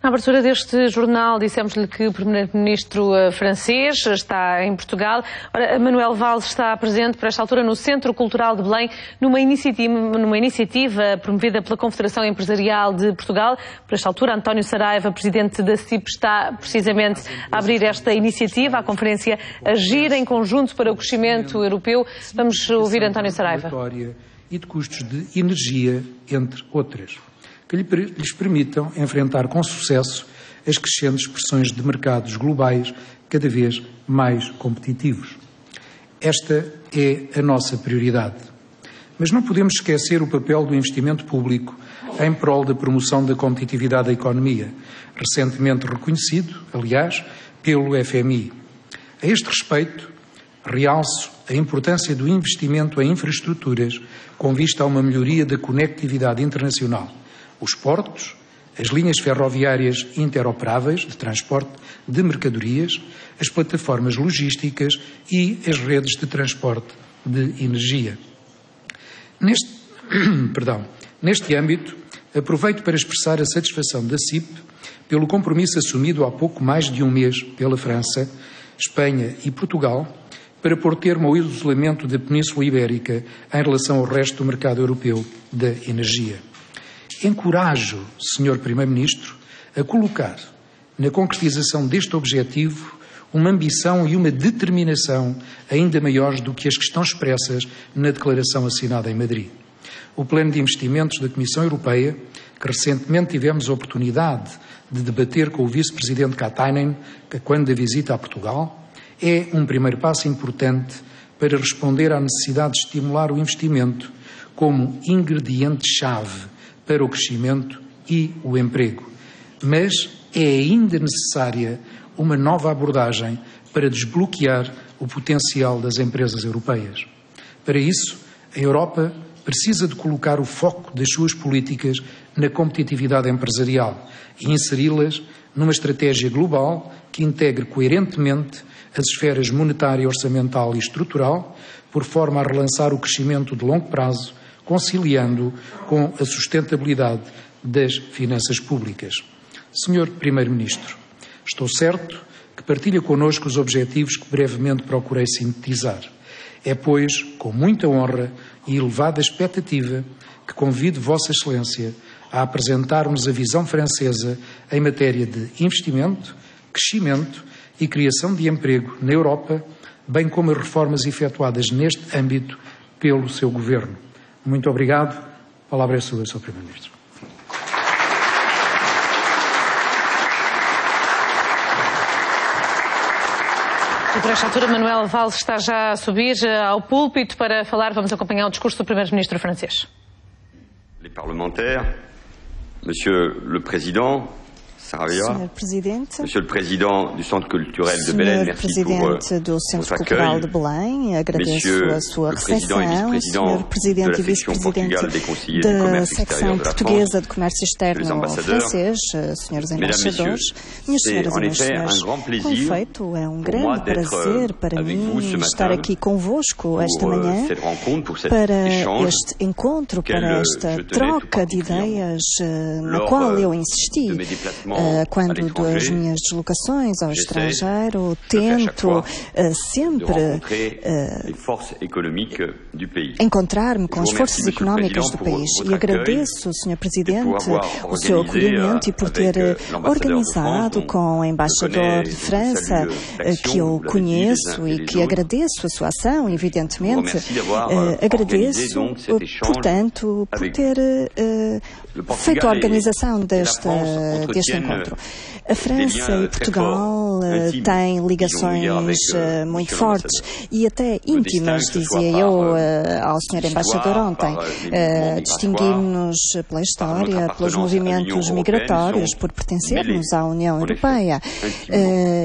Na abertura deste jornal dissemos-lhe que o primeiro-ministro francês está em Portugal. Ora, Manuel Valls está presente por esta altura no Centro Cultural de Belém, numa iniciativa promovida pela Confederação Empresarial de Portugal. Por esta altura, António Saraiva, presidente da CIP, está precisamente a abrir esta iniciativa, a conferência Agir em Conjunto para o Crescimento Europeu. Vamos ouvir António Saraiva. E de custos de energia, entre outras, que lhes permitam enfrentar com sucesso as crescentes pressões de mercados globais cada vez mais competitivos. Esta é a nossa prioridade. Mas não podemos esquecer o papel do investimento público em prol da promoção da competitividade da economia, recentemente reconhecido, aliás, pelo FMI. A este respeito, realço a importância do investimento em infraestruturas com vista a uma melhoria da conectividade internacional. Os portos, as linhas ferroviárias interoperáveis de transporte de mercadorias, as plataformas logísticas e as redes de transporte de energia. Neste âmbito, aproveito para expressar a satisfação da CIP pelo compromisso assumido há pouco mais de um mês pela França, Espanha e Portugal para pôr termo ao isolamento da Península Ibérica em relação ao resto do mercado europeu da energia. Encorajo, Sr. Primeiro-Ministro, a colocar na concretização deste objetivo uma ambição e uma determinação ainda maiores do que as que estão expressas na declaração assinada em Madrid. O Plano de Investimentos da Comissão Europeia, que recentemente tivemos a oportunidade de debater com o Vice-Presidente Katainen, quando da visita a Portugal, é um primeiro passo importante para responder à necessidade de estimular o investimento como ingrediente-chave para o crescimento e o emprego. Mas é ainda necessária uma nova abordagem para desbloquear o potencial das empresas europeias. Para isso, a Europa precisa de colocar o foco das suas políticas na competitividade empresarial e inseri-las numa estratégia global que integre coerentemente as esferas monetária, orçamental e estrutural, por forma a relançar o crescimento de longo prazo, conciliando com a sustentabilidade das finanças públicas. Senhor Primeiro-Ministro, estou certo que partilha connosco os objetivos que brevemente procurei sintetizar. É, pois, com muita honra e elevada expectativa que convido Vossa Excelência a apresentar-nos a visão francesa em matéria de investimento, crescimento e criação de emprego na Europa, bem como as reformas efetuadas neste âmbito pelo seu Governo. Muito obrigado. A palavra é sua, Sr. Primeiro-Ministro. E por esta altura, Manuel Valls está já a subir ao púlpito para falar. Vamos acompanhar o discurso do Primeiro-Ministro francês. Les parlementaires, Monsieur le Président Saraiva, Monsieur le Président du Centre culturel de Belém, merci pour votre accueil. Messieurs le Président et Vice-Président de la section Portugal des conseillers du commerce extérieur de la France, les ambassadeurs, Mesdames, Messieurs, c'est en effet un grand plaisir pour moi d'être avec vous ce matin pour cette rencontre, pour cet échange auquel je tenais tout particulièrement lors de mes déplacements quando das minhas deslocações ao estrangeiro, tento sempre encontrar-me com as forças económicas do país. E agradeço, Sr. Presidente, o seu acolhimento e por ter organizado com o embaixador de França, que eu conheço e que agradeço a sua ação, evidentemente. Agradeço, portanto, por ter feito a organização deste encontro. A França e Portugal têm ligações muito fortes e até íntimas, dizia eu ao Sr. Embaixador ontem. Distinguimos-nos pela história, pelos movimentos migratórios, por pertencermos à União Europeia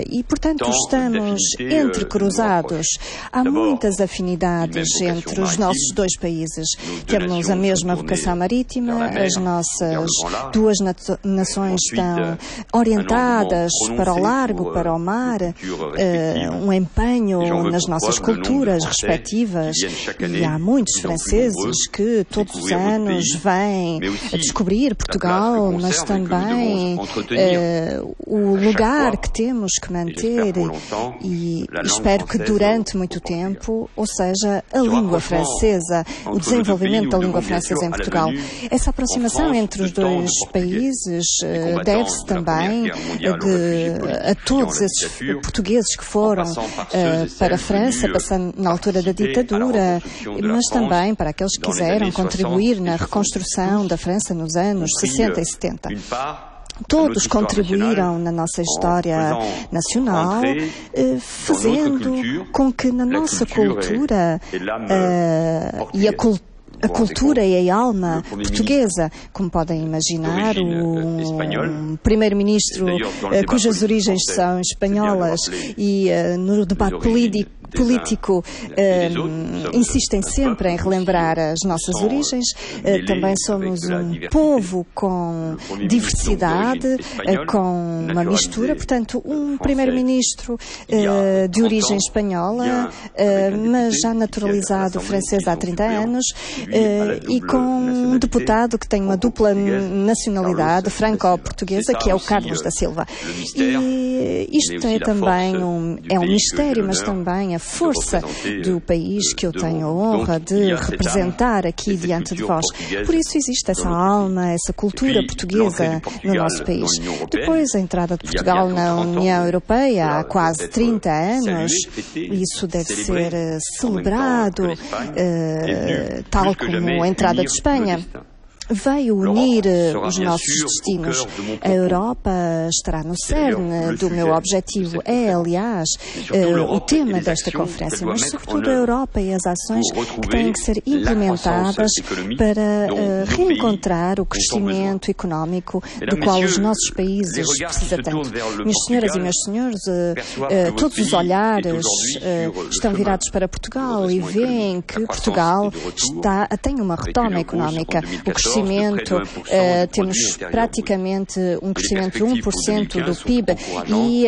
e, portanto, estamos entrecruzados. Há muitas afinidades entre os nossos dois países. Temos a mesma vocação marítima, as nossas duas nações estão orientadas para o largo, para o mar, um empenho nas nossas culturas respectivas. E há muitos franceses que todos os anos vêm descobrir Portugal, mas também o lugar que temos que manter e espero que durante muito tempo, ou seja, a língua francesa, o desenvolvimento da língua francesa em Portugal. Essa aproximação entre os dois países deve-se também a todos esses portugueses que foram para a França, passando na altura da ditadura, mas também para aqueles que quiseram contribuir na reconstrução da França nos anos 60 e 70. Todos contribuíram na nossa história nacional, fazendo com que na nossa cultura e a cultura e a alma portuguesa, como podem imaginar, um primeiro-ministro cujas origens são espanholas e no debate político insistem sempre em relembrar as nossas origens. Também somos um povo com diversidade, com uma mistura, portanto, um primeiro-ministro de origem espanhola, mas já naturalizado francês há 30 anos, e com um deputado que tem uma dupla nacionalidade franco-portuguesa, que é o Carlos da Silva. E isto é também um mistério, mas também a força do país que eu tenho a honra de representar aqui diante de vós. Por isso existe essa alma, essa cultura portuguesa no nosso país. Depois, a entrada de Portugal na União Europeia há quase 30 anos, isso deve ser celebrado, tal como a entrada de Espanha. Veio unir os nossos destinos. A Europa estará no cerne do meu objetivo. É, aliás, o tema desta conferência, mas sobretudo a Europa e as ações que têm que ser implementadas para reencontrar o crescimento económico do qual os nossos países precisam tanto. Minhas senhoras e meus senhores, todos os olhares estão virados para Portugal e veem que Portugal tem uma retoma económica. O crescimento, temos praticamente um crescimento de 1% do PIB e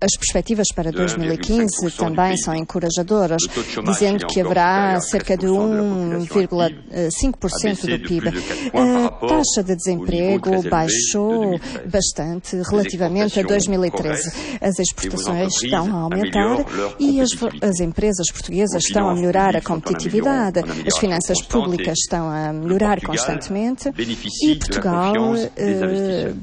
as perspectivas para 2015 também são encorajadoras, dizendo que haverá cerca de 1,5% do PIB. A taxa de desemprego baixou bastante relativamente a 2013. As exportações estão a aumentar e as empresas portuguesas estão a melhorar a competitividade, as finanças públicas estão a melhorar constantemente e Portugal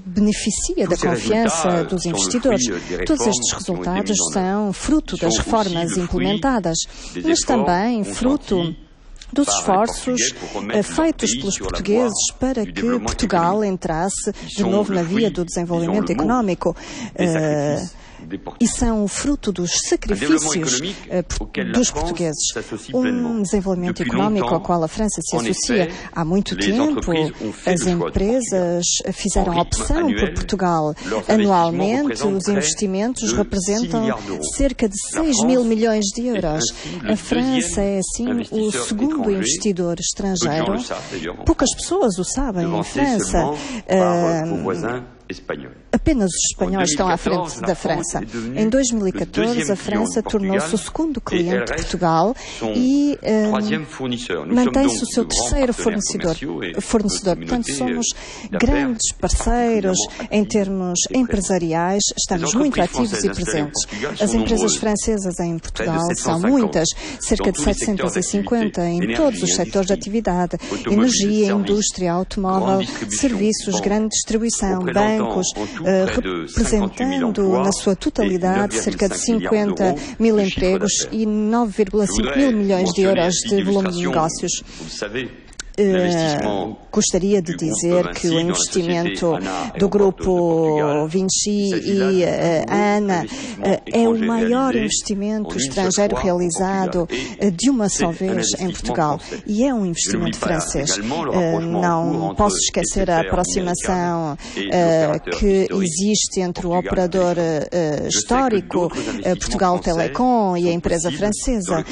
beneficia da confiança dos investidores. Todos estes resultados são fruto das reformas implementadas, mas também fruto dos esforços feitos pelos portugueses para que Portugal entrasse de novo na via do desenvolvimento económico. E são o fruto dos sacrifícios dos portugueses. Um desenvolvimento económico ao qual a França se associa há muito tempo. As empresas fizeram a opção por Portugal. Anualmente, os investimentos representam cerca de 6 mil milhões de euros. A França é, assim, o segundo investidor estrangeiro. Poucas pessoas o sabem em França. Apenas os espanhóis estão à frente da França. Em 2014, a França tornou-se o segundo cliente de Portugal e mantém-se o seu terceiro fornecedor. Portanto, somos grandes parceiros em termos empresariais, estamos muito ativos e presentes. As empresas francesas em Portugal são muitas, cerca de 750 em todos os setores de atividade: energia, indústria, automóvel, serviços, grande distribuição, bancos, representando na sua totalidade cerca de 50 mil empregos e 9,5 mil milhões de euros de volume de negócios. Gostaria de dizer que o investimento do Grupo Vinci e a ANA é o maior investimento estrangeiro realizado de uma só vez em Portugal e é um investimento francês. Não posso esquecer a aproximação que existe entre o operador histórico Portugal Telecom e a empresa francesa.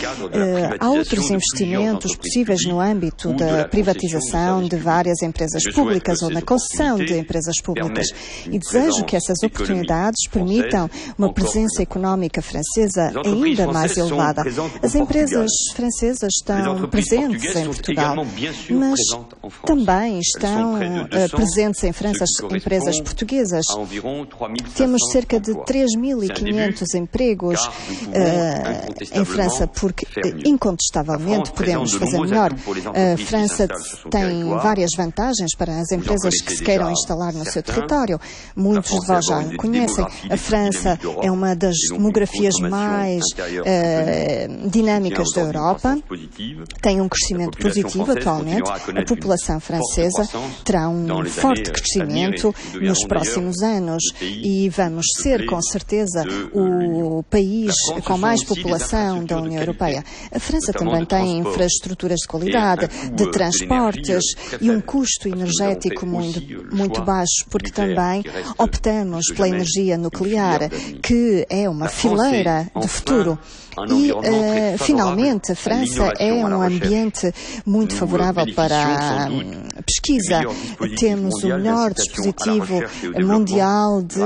Há outros investimentos possíveis no âmbito da privatização de várias empresas públicas ou na concessão de empresas públicas. E desejo que essas oportunidades permitam uma presença económica francesa ainda mais elevada. As empresas francesas estão presentes em Portugal, mas também estão presentes em França as empresas portuguesas. Temos cerca de 3.500 empregos em França, porque incontestavelmente podemos fazer melhor. A França tem várias vantagens para as empresas que se queiram instalar no seu território. Muitos de vós já conhecem. A França é uma das demografias mais dinâmicas da Europa. Tem um crescimento positivo atualmente. A população francesa terá um forte crescimento nos próximos anos e vamos ser, com certeza, o país com mais população da União Europeia. A França também tem infraestruturas de qualidade, de transportes e um custo energético muito baixo, porque também optamos pela energia nuclear, que é uma fileira de futuro. E, finalmente, a França é um ambiente muito favorável para a pesquisa. Temos o melhor dispositivo mundial de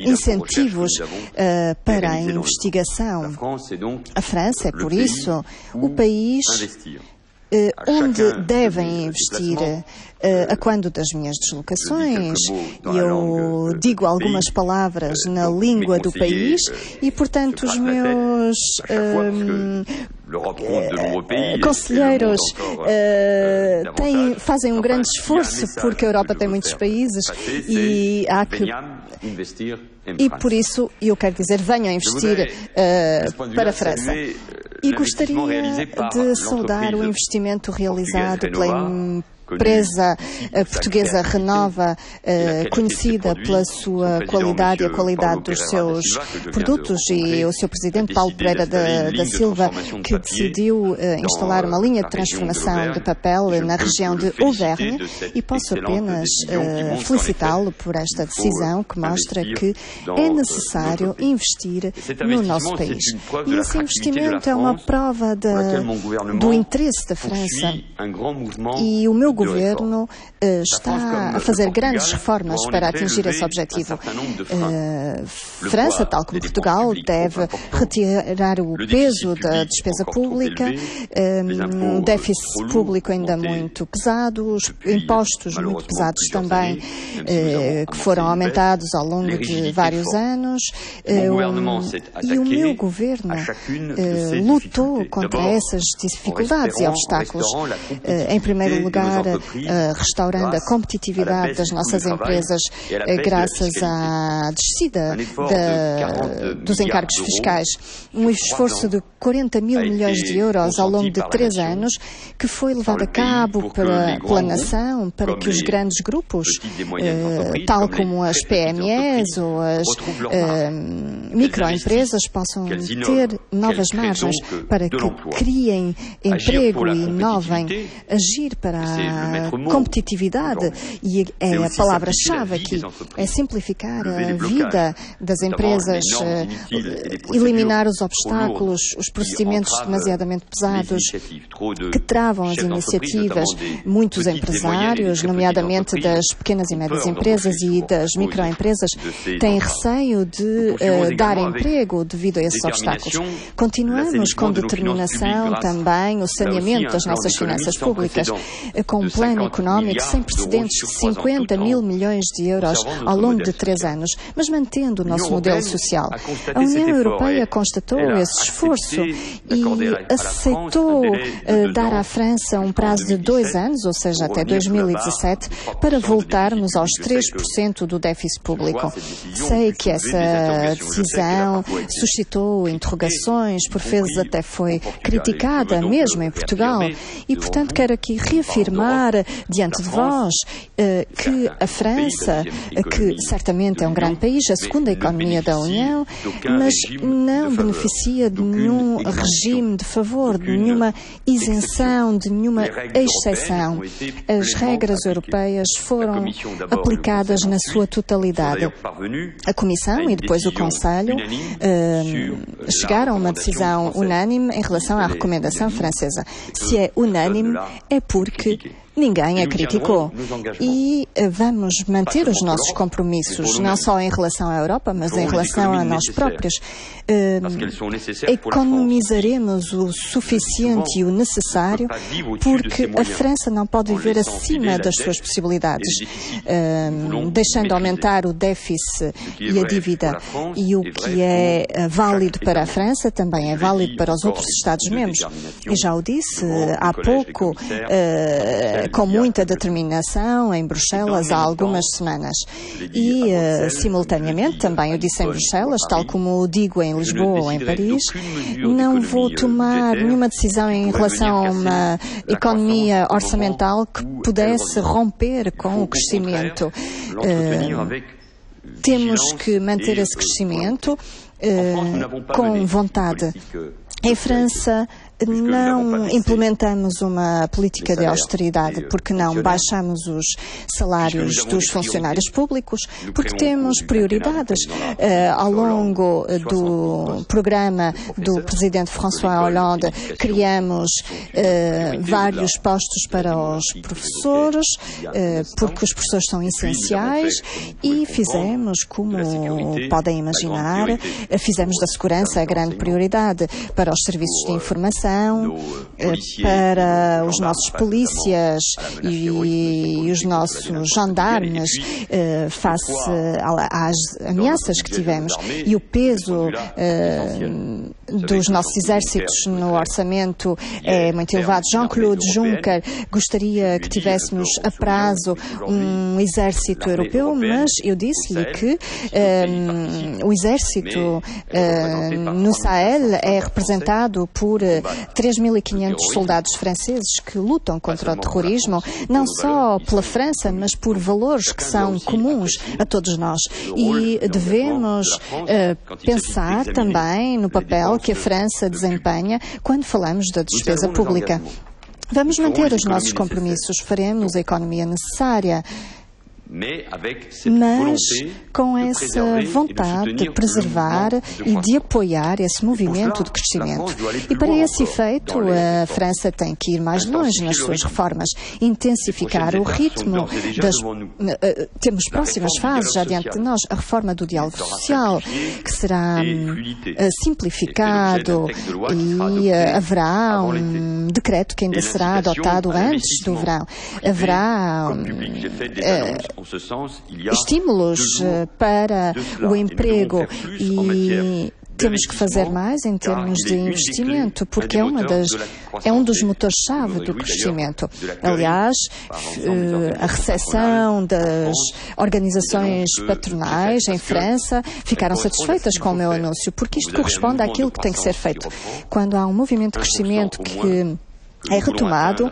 incentivos para a investigação. A França é, por isso, o país onde devem investir. A quando das minhas deslocações, eu digo algumas palavras na língua do país e, portanto, os meus conselheiros fazem um grande esforço, porque a Europa tem muitos países e há que... E, por isso, eu quero dizer, venham investir para a França. E gostaria de saudar o investimento realizado pela empresa portuguesa Renova, conhecida pela sua qualidade e a qualidade dos seus produtos, e o seu presidente, Paulo Pereira da Silva, que decidiu instalar uma linha de transformação de papel na região de Auvergne, e posso apenas felicitá-lo por esta decisão que mostra que é necessário investir no nosso país. E esse investimento é uma prova do interesse da França, e o meu governo está a fazer grandes reformas para atingir esse objetivo. França, tal como Portugal, deve retirar o peso da despesa pública, um déficit público ainda muito pesado, os impostos muito pesados também, que foram aumentados ao longo de vários anos. E o meu governo lutou contra essas dificuldades e obstáculos. Em primeiro lugar, restaurando a competitividade das nossas empresas graças à descida dos encargos fiscais. Um esforço de 40 mil milhões de euros ao longo de 3 anos, que foi levado a cabo pela nação, para que os grandes grupos, tal como as PMEs ou as microempresas, possam ter novas margens para que criem emprego e inovem, agir para a competitividade, e é a palavra-chave aqui, é simplificar a vida das empresas, eliminar os obstáculos, os procedimentos demasiadamente pesados que travam as iniciativas. Muitos empresários, nomeadamente das pequenas e médias empresas e das microempresas, têm receio de dar emprego devido a esses obstáculos. Continuamos com determinação também o saneamento das nossas finanças públicas, com um plano económico sem precedentes de 50 mil milhões de euros ao longo de 3 anos, mas mantendo o nosso modelo social. A União Europeia constatou esse esforço e aceitou dar à França um prazo de 2 anos, ou seja, até 2017, para voltarmos aos 3% do déficit público. Sei que essa decisão suscitou interrogações, por vezes até foi criticada, mesmo em Portugal, e, portanto, quero aqui reafirmar diante de vós que a França, que certamente é um grande país, a segunda economia da União, mas não beneficia de nenhum regime de favor, de nenhuma isenção, de nenhuma exceção. As regras europeias foram aplicadas na sua totalidade. A Comissão e depois o Conselho chegaram a uma decisão unânime em relação à recomendação francesa. Se é unânime, é porque ninguém a criticou. E vamos manter os nossos compromissos, não só em relação à Europa, mas em relação a nós próprios. Economizaremos o suficiente e o necessário, porque a França não pode viver acima das suas possibilidades, deixando aumentar o déficit e a dívida. E o que é válido para a França também é válido para os outros Estados-membros. E já o disse há pouco, com muita determinação em Bruxelas há algumas semanas. E, simultaneamente, também o disse em Bruxelas, tal como o digo em Lisboa ou em Paris, não vou tomar nenhuma decisão em relação a uma economia orçamental que pudesse romper com o crescimento. Temos que manter esse crescimento com vontade. Em França, não implementamos uma política de austeridade porque não baixamos os salários dos funcionários públicos, porque temos prioridades. Ao longo do programa do presidente François Hollande, criamos vários postos para os professores, porque os professores são essenciais, e fizemos, como podem imaginar, fizemos da segurança a grande prioridade para os serviços de informação, para os nossos polícias e os nossos gendarmes face às ameaças que tivemos, e o peso dos nossos exércitos no orçamento é muito elevado. Jean-Claude Juncker gostaria que tivéssemos a prazo um exército europeu, mas eu disse-lhe que o exército no Sahel é representado por 3.500 soldados franceses que lutam contra o terrorismo, não só pela França, mas por valores que são comuns a todos nós. E devemos pensar também no papel que a França desempenha quando falamos da despesa pública. Vamos manter os nossos compromissos, faremos a economia necessária, mas com essa vontade de preservar e de apoiar esse movimento de crescimento. E para esse efeito, a França tem que ir mais longe nas suas reformas, intensificar o ritmo das... Temos próximas fases já diante de nós, a reforma do diálogo social, que será simplificado, e haverá um decreto que ainda será adotado antes do verão. Haverá estímulos para o emprego, e temos que fazer mais em termos de investimento, porque é um dos motores-chave do crescimento. Aliás, a recepção das organizações patronais em França ficaram satisfeitas com o meu anúncio, porque isto corresponde àquilo que tem que ser feito. Quando há um movimento de crescimento que é retomado,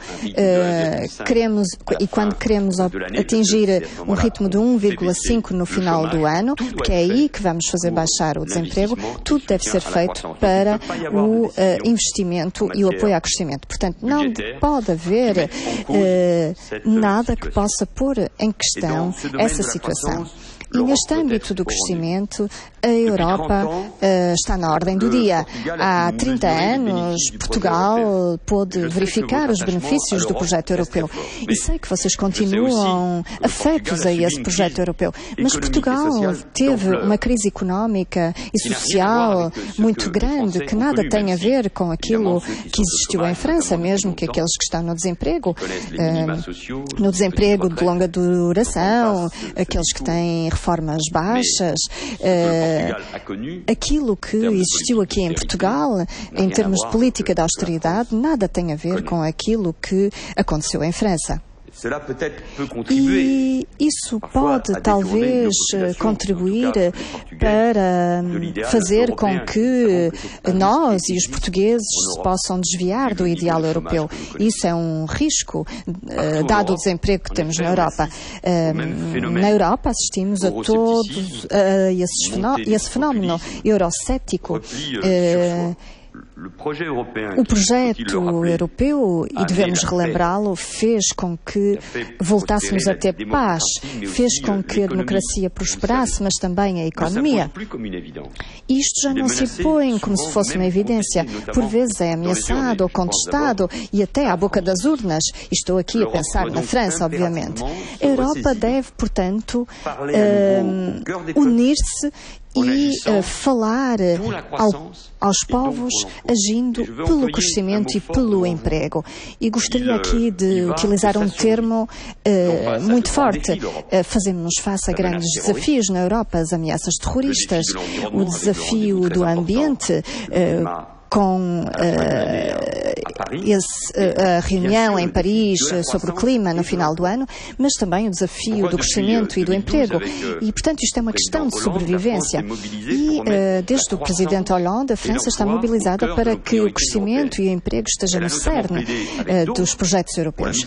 e quando queremos atingir um ritmo de 1,5 no final do ano, porque é aí que vamos fazer baixar o desemprego, tudo deve ser feito para o investimento e o apoio ao crescimento. Portanto, não pode haver nada que possa pôr em questão essa situação. E neste âmbito do crescimento, a Europa está na ordem do dia. Há 30 anos, Portugal pôde verificar os benefícios do projeto europeu. E sei que vocês continuam afetos a esse projeto europeu. Mas Portugal teve uma crise económica e social muito grande, que nada tem a ver com aquilo que existiu em França, mesmo que aqueles que estão no desemprego de longa duração, aqueles que têm reformas baixas, aquilo que existiu aqui em Portugal, em termos de política de austeridade, nada tem a ver com aquilo que aconteceu em França. E isso pode, talvez, contribuir para fazer com que nós e os portugueses se possam desviar do ideal europeu. Isso é um risco, dado o desemprego que temos na Europa. Na Europa assistimos a esse fenómeno eurocético, O projeto europeu, e devemos relembrá-lo, fez com que voltássemos a ter paz, fez com que a democracia prosperasse, mas também a economia. Isto já não se põe como se fosse uma evidência. Por vezes é ameaçado ou contestado e até à boca das urnas. E estou aqui a pensar na França, obviamente. A Europa deve, portanto, unir-se e falar aos povos agindo pelo crescimento e pelo emprego. E gostaria aqui de utilizar um termo muito forte. Fazemos-nos face a grandes desafios na Europa, as ameaças terroristas, o desafio do ambiente, com a reunião em Paris sobre o clima no final do ano, mas também o desafio do crescimento e do emprego. E, portanto, isto é uma questão de sobrevivência. E, desde o Presidente Hollande, a França está mobilizada para que o crescimento e o emprego estejam no cerne dos projetos europeus.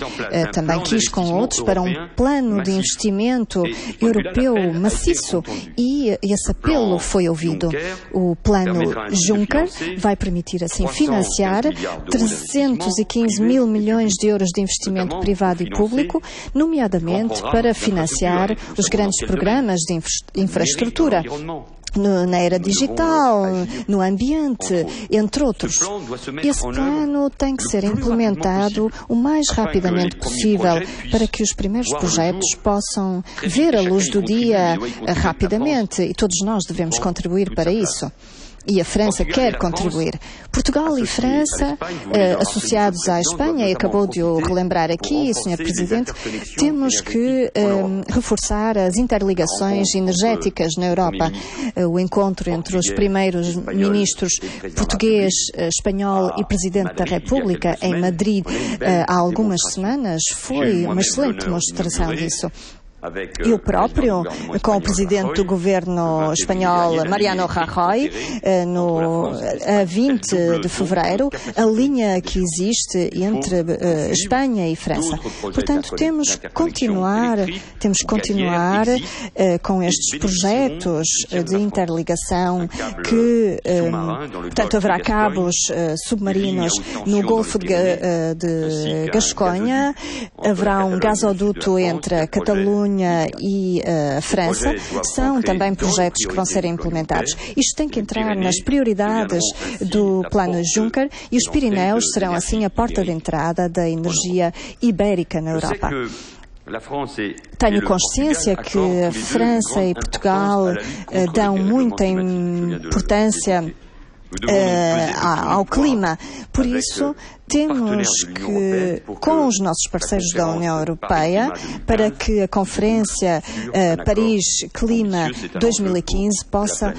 Também quis com outros para um plano de investimento europeu maciço e esse apelo foi ouvido. O plano Juncker vai permitir assim financiar 315 mil milhões de euros de investimento privado e público, nomeadamente para financiar os grandes programas de infraestrutura. Na era digital, no ambiente, entre outros. Esse plano tem que ser implementado o mais rapidamente possível para que os primeiros projetos possam ver a luz do dia rapidamente e todos nós devemos contribuir para isso. E a França quer contribuir. Portugal e França, associados à Espanha, e acabou de o relembrar aqui, Sr. Presidente, temos que reforçar as interligações energéticas na Europa. O encontro entre os primeiros ministros português, espanhol e Presidente da República em Madrid há algumas semanas foi uma excelente demonstração disso. Eu próprio, com o Presidente do Governo espanhol, Mariano Rajoy, a 20 de fevereiro, a linha que existe entre Espanha e França. Portanto, temos que continuar com estes projetos de interligação que, portanto, haverá cabos submarinos no Golfo de Gasconha, haverá um gasoduto entre a Catalunha e a França, são também projetos que vão ser implementados. Isto tem que entrar nas prioridades do plano Juncker e os Pirineus serão assim a porta de entrada da energia ibérica na Europa. Tenho consciência que a França e Portugal dão muita importância ao clima. Por isso, temos que, com os nossos parceiros da União Europeia, para que a Conferência Paris Clima 2015 possa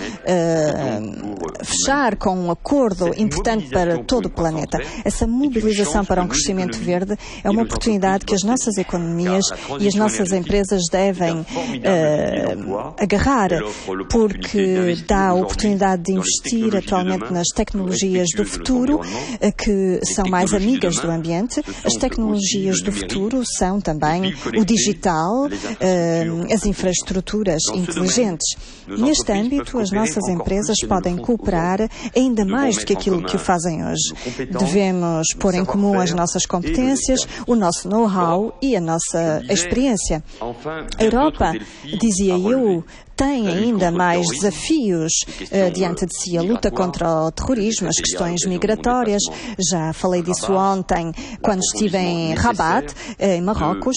fechar com um acordo importante para todo o planeta. Essa mobilização para um crescimento verde é uma oportunidade que as nossas economias e as nossas empresas devem agarrar, porque dá a oportunidade de investir atualmente nas tecnologias do futuro, que são mais amigas do ambiente. As tecnologias do futuro são também o digital, as infraestruturas inteligentes. Neste âmbito, as nossas empresas podem cooperar ainda mais do que aquilo que o fazem hoje. Devemos pôr em comum as nossas competências, o nosso know-how e a nossa experiência. A Europa, dizia eu, tem ainda mais desafios diante de si. A luta contra o terrorismo, as questões migratórias. Já falei disso ontem, quando estive em Rabat, em Marrocos.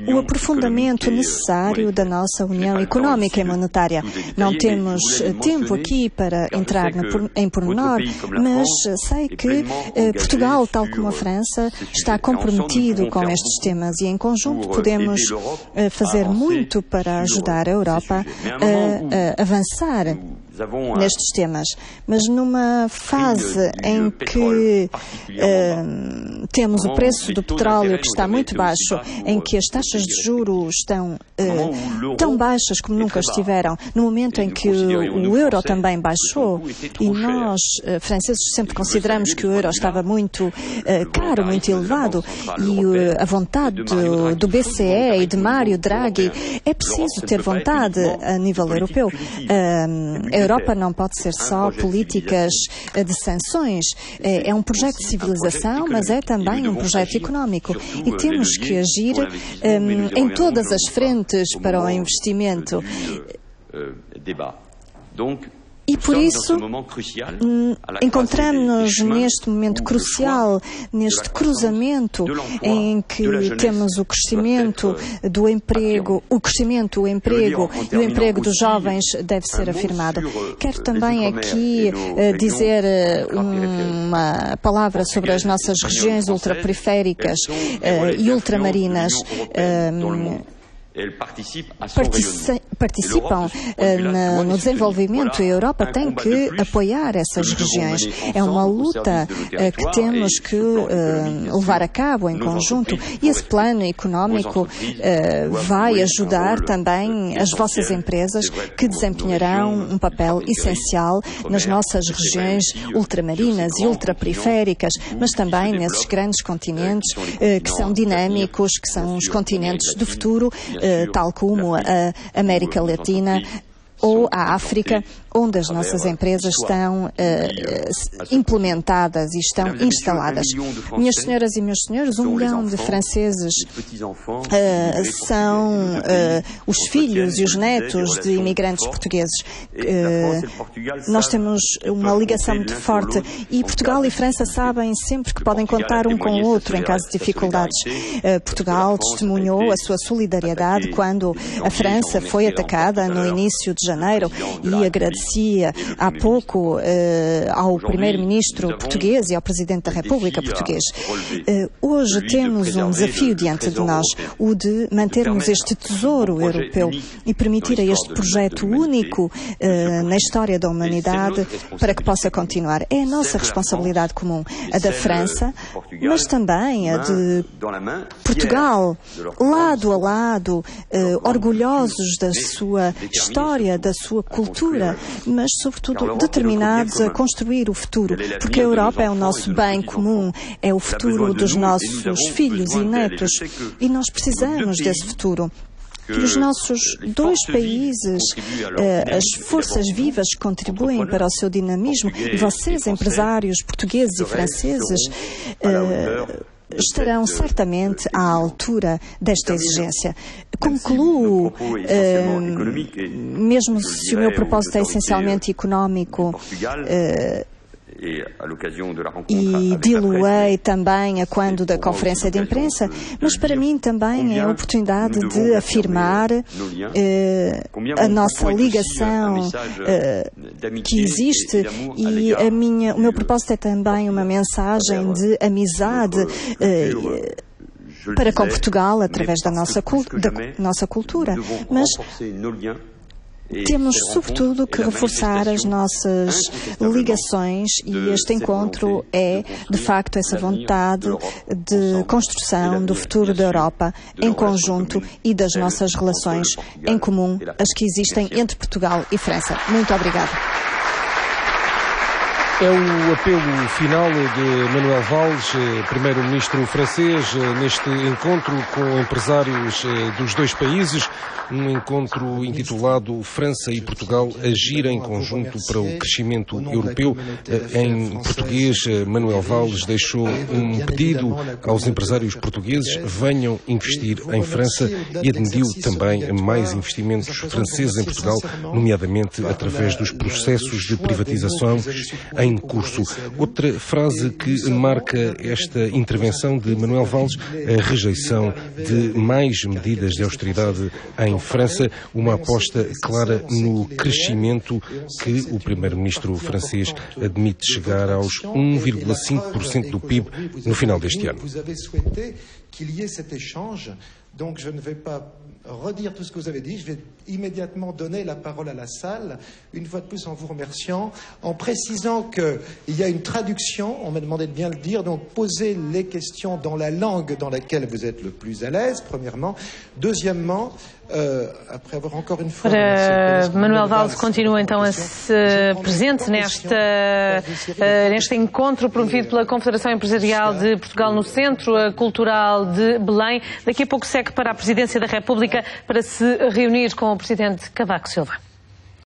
O aprofundamento necessário da nossa União Económica e Monetária. Não temos tempo aqui para entrar em pormenor, mas sei que Portugal, tal como a França, está comprometido com estes temas e, em conjunto, podemos fazer muito para ajudar a Europa a avançar nestes temas, mas numa fase em que temos o preço do petróleo que está muito baixo, em que as taxas de juros estão tão baixas como nunca estiveram, no momento em que o euro também baixou, e nós, franceses, sempre consideramos que o euro estava muito caro, muito elevado, e a vontade do BCE e de Mário Draghi, é preciso ter vontade a nível europeu. A Europa não pode ser só políticas de sanções. É um projeto de civilização, mas é também um projeto económico. E temos que agir em todas as frentes para o investimento. E por isso encontramos-nos neste momento crucial, neste cruzamento em que temos o crescimento do emprego, o emprego e o emprego dos jovens deve ser afirmado. Quero também aqui dizer uma palavra sobre as nossas regiões ultraperiféricas e ultramarinas. Participam no desenvolvimento e a Europa tem que apoiar essas regiões. É uma luta que temos que levar a cabo em conjunto e esse plano económico vai ajudar também as vossas empresas que desempenharão um papel essencial nas nossas regiões ultramarinas e ultraperiféricas, mas também nesses grandes continentes que são dinâmicos, que são os continentes do futuro, tal como a América Latina ou a África, onde as nossas empresas estão implementadas e estão instaladas. Minhas senhoras e meus senhores, 1 milhão de franceses são os filhos e os netos de imigrantes portugueses. Nós temos uma ligação muito forte e Portugal e França sabem sempre que podem contar um com o outro em caso de dificuldades. Portugal testemunhou a sua solidariedade quando a França foi atacada no início de janeiro e agradecia há pouco ao primeiro-ministro português e ao presidente da República português. Hoje temos um desafio diante de nós, o de mantermos este tesouro europeu e permitir a este projeto único na história da humanidade para que possa continuar. É a nossa responsabilidade comum, a da França, mas também a de Portugal, lado a lado, orgulhosos da sua história, da sua cultura, mas, sobretudo, determinados a construir o futuro, porque a Europa é o nosso bem comum, é o futuro dos nossos filhos e netos, e nós precisamos desse futuro. Que os nossos 2 países, as forças vivas contribuem para o seu dinamismo, e vocês, empresários portugueses e franceses, estarão certamente à altura desta exigência. Concluo, mesmo se o meu propósito é essencialmente económico, e diluei também a quando da conferência de imprensa, mas para mim também é a oportunidade de afirmar a nossa ligação que existe e o meu propósito é também uma mensagem de amizade para com Portugal através da nossa cultura, mas temos, sobretudo, que reforçar as nossas ligações e este encontro é, de facto, essa vontade de construção do futuro da Europa em conjunto e das nossas relações em comum, as que existem entre Portugal e França. Muito obrigada. É o apelo final de Manuel Valls, primeiro-ministro francês, neste encontro com empresários dos 2 países, um encontro intitulado França e Portugal agir em conjunto para o crescimento europeu. Em português, Manuel Valls deixou um pedido aos empresários portugueses: venham investir em França, e admitiu também mais investimentos franceses em Portugal, nomeadamente através dos processos de privatização em curso. Outra frase que marca esta intervenção de Manuel Valls, a rejeição de mais medidas de austeridade em França, uma aposta clara no crescimento que o primeiro-ministro francês admite chegar aos 1,5% do PIB no final deste ano. Donc je ne vais pas redire tout ce que vous avez dit, je vais immédiatement donner la parole à la salle, une fois de plus en vous remerciant, en précisant qu'il y a une traduction, on m'a demandé de bien le dire, donc posez les questions dans la langue dans laquelle vous êtes le plus à l'aise, premièrement. Deuxièmement, après avoir encore une fois... Manuel Valls continua então a se presente neste encontro promovido pela Confederação Empresarial de Portugal no Centro Cultural de Belém. Daqui a pouco segue para a Presidência da República para se reunir com o Presidente Cavaco Silva.